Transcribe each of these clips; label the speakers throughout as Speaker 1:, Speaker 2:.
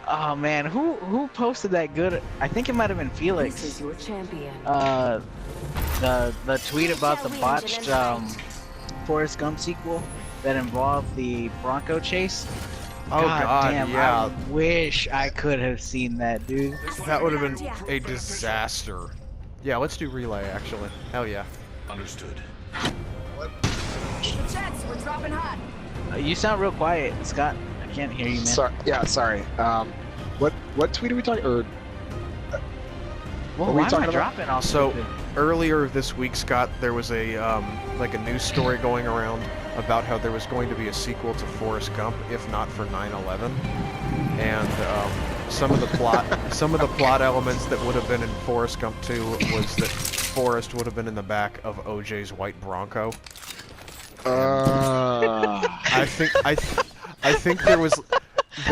Speaker 1: Oh man, who posted that good? I think it might have been Felix.
Speaker 2: This is your champion.
Speaker 1: The tweet about the botched Forrest Gump sequel that involved the Bronco chase.
Speaker 3: Oh God,
Speaker 1: damn,
Speaker 3: yeah.
Speaker 1: I wish I could have seen that, dude.
Speaker 3: That would have been a disaster. Yeah, let's do relay actually. Hell yeah.
Speaker 4: Understood.
Speaker 2: Jets, we're dropping hot.
Speaker 1: You sound real quiet, Scott. I can't hear you, man.
Speaker 5: Sorry. What tweet are we talking? Or
Speaker 1: Well,
Speaker 5: are we
Speaker 1: why am
Speaker 5: talking
Speaker 1: I
Speaker 5: about?
Speaker 1: dropping all
Speaker 3: So
Speaker 1: stupid?
Speaker 3: earlier this week, Scott, there was a like a news story going around about how there was going to be a sequel to Forrest Gump, if not for 9/11, and some of the plot elements that would have been in Forrest Gump 2 was that Forrest would have been in the back of OJ's white Bronco. I think there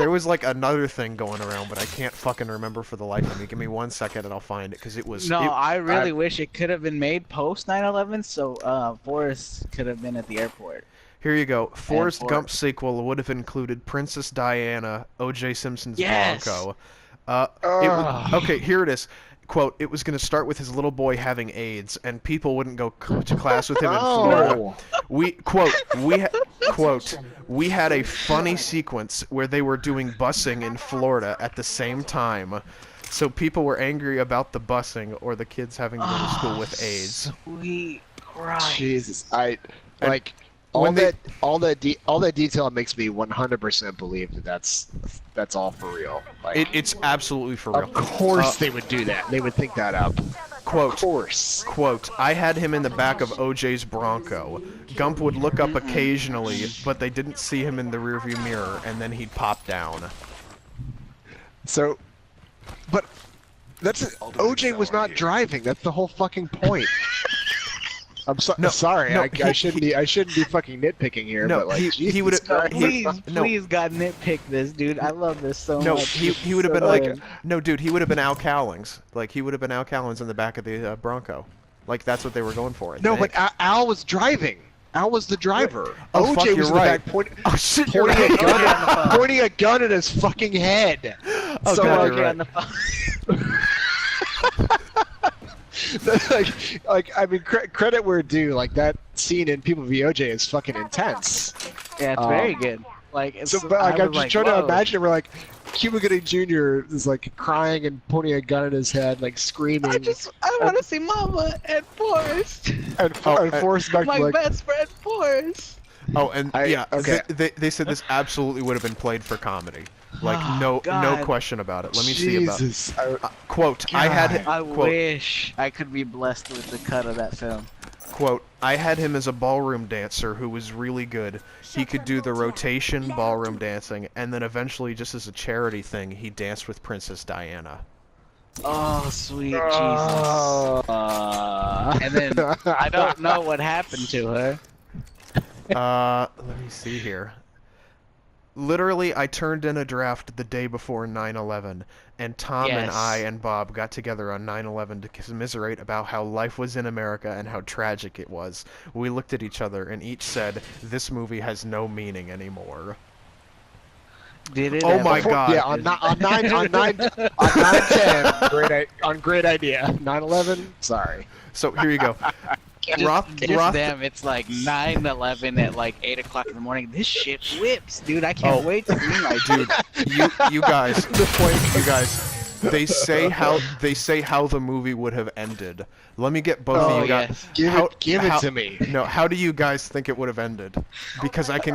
Speaker 3: was like another thing going around, but I can't fucking remember for the life of me. Give me 1 second and I'll find it, because it was.
Speaker 1: No, I really wish it could have been made post 9/11, so Forrest could have been at the airport.
Speaker 3: Here you go. Forrest Gump sequel would have included Princess Diana, O.J. Simpson's Bronco. Okay, here it is. Quote, it was going to start with his little boy having AIDS, and people wouldn't go to class with him in Florida. We had a funny sequence where they were doing busing in Florida at the same time. So people were angry about the busing or the kids having to go to school with AIDS.
Speaker 1: Sweet Christ.
Speaker 5: Jesus, like all that detail makes me 100% believe that that's all for real. Like,
Speaker 3: It's absolutely for real.
Speaker 5: of course they would do that. They would think that up.
Speaker 3: Quote,
Speaker 5: of course.
Speaker 3: Quote, I had him in the back of OJ's Bronco. Gump would look up occasionally, but they didn't see him in the rearview mirror, and then he'd pop down.
Speaker 5: So, but OJ was not driving. That's the whole fucking point. I'm sorry. I shouldn't be fucking nitpicking here.
Speaker 3: No,
Speaker 5: but like,
Speaker 3: he would have.
Speaker 1: Please, God, nitpick this, dude. I love this so much.
Speaker 3: No, he would have been like, no, dude, he would have been Al Cowlings. Like, he would have been Al Cowlings in the back of the Bronco. Like, that's what they were going for.
Speaker 5: No, but Al was driving. Al was the driver.
Speaker 3: Oh, fuck,
Speaker 5: OJ was
Speaker 3: you're
Speaker 5: in the
Speaker 3: right.
Speaker 5: back pointing a gun at his fucking head.
Speaker 3: Oh,
Speaker 5: so,
Speaker 3: God,
Speaker 5: like,
Speaker 3: you're
Speaker 1: on the phone.
Speaker 5: I mean, credit where due. Like, that scene in People v. OJ is fucking intense.
Speaker 1: Yeah, it's very good. Like, it's,
Speaker 5: So, but like, I'm just trying to
Speaker 1: whoa.
Speaker 5: imagine where like Cuba Gooding Jr. is like crying and pointing a gun at his head, like screaming.
Speaker 1: I want to see Mama and Forrest.
Speaker 5: And Forrest back
Speaker 1: My
Speaker 5: to like.
Speaker 1: best friend Forrest.
Speaker 3: Oh, and
Speaker 5: okay.
Speaker 3: they said this absolutely would have been played for comedy. Like, no question about it. Let me
Speaker 5: Jesus.
Speaker 3: see about quote.
Speaker 5: God.
Speaker 1: I
Speaker 3: quote,
Speaker 1: wish I could be blessed with the cut of that film.
Speaker 3: Quote, I had him as a ballroom dancer who was really good. He could do the rotation ballroom dancing, and then eventually, just as a charity thing, he danced with Princess Diana.
Speaker 1: Oh, sweet Jesus. And then, I don't know what happened to her.
Speaker 3: Let me see here. Literally, I turned in a draft the day before 9/11, and Tom and I and Bob got together on 9/11 to commiserate about how life was in America and how tragic it was. We looked at each other and each said, "This movie has no meaning anymore."
Speaker 1: Did it?
Speaker 3: Oh my God!
Speaker 5: Yeah, on 9/10, great idea. 9/11, sorry.
Speaker 3: So here you go.
Speaker 1: Just them, it's like 9/11 at like 8 o'clock in the morning. This shit whips, dude. I can't wait to be my
Speaker 3: dude. You guys, they say how the movie would have ended. Let me get both of you guys.
Speaker 5: Give it to me.
Speaker 3: No, how do you guys think it would have ended? Because I can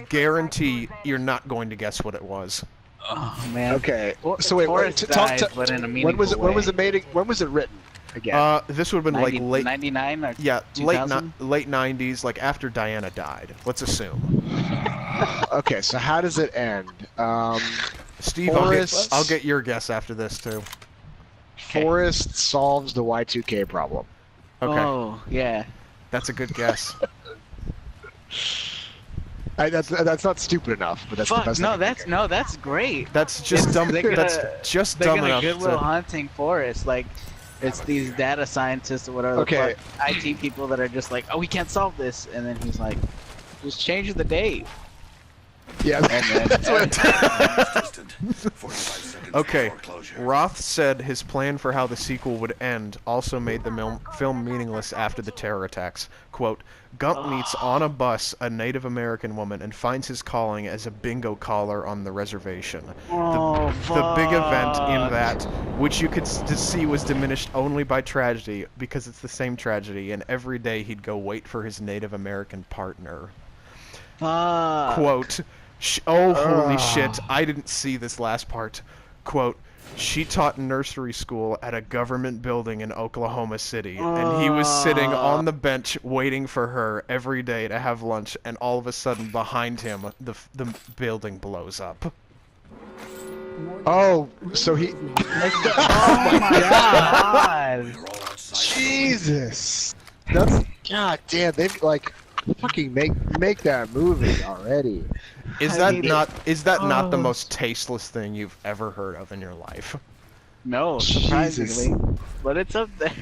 Speaker 3: guarantee you're not going to guess what it was.
Speaker 1: Oh man.
Speaker 5: Okay. So wait,
Speaker 1: but in a
Speaker 5: when was it?
Speaker 1: way.
Speaker 5: When was it made? When was it written? Again.
Speaker 3: This would have been like late
Speaker 1: 99 or
Speaker 3: yeah,
Speaker 1: 2000?
Speaker 3: late 90s, like after Diana died. Let's assume.
Speaker 5: Okay, so how does it end?
Speaker 3: Steve, I'll get your guess after this too.
Speaker 5: Forrest solves the Y2K problem.
Speaker 3: Okay.
Speaker 1: Oh yeah.
Speaker 3: That's a good guess.
Speaker 5: That's not stupid enough, but that's the best.
Speaker 1: That's great.
Speaker 3: That's just dumb. That's just dumb enough.
Speaker 1: They're gonna Goodwill Hunting Forrest, like it's these data scientists or whatever.
Speaker 5: Okay.
Speaker 1: IT people that are just like, oh, we can't solve this, and then he's like, just change the date.
Speaker 5: Yeah.
Speaker 1: And then,
Speaker 3: Okay, Roth said his plan for how the sequel would end also made the film meaningless after the terror attacks. Quote, Gump meets on a bus a Native American woman and finds his calling as a bingo caller on the reservation. The big event in that, which you could see was diminished only by tragedy, because it's the same tragedy, and every day he'd go wait for his Native American partner. Quote, oh, holy shit, I didn't see this last part. Quote, she taught nursery school at a government building in Oklahoma City, and he was sitting on the bench waiting for her every day to have lunch, and all of a sudden, behind him, the building blows up.
Speaker 5: Oh, so he...
Speaker 1: Oh my god!
Speaker 5: Jesus! That's... God damn, they've, like... Fucking make that movie already.
Speaker 3: Is that not the most tasteless thing you've ever heard of in your life?
Speaker 1: No, surprisingly. But it's up there.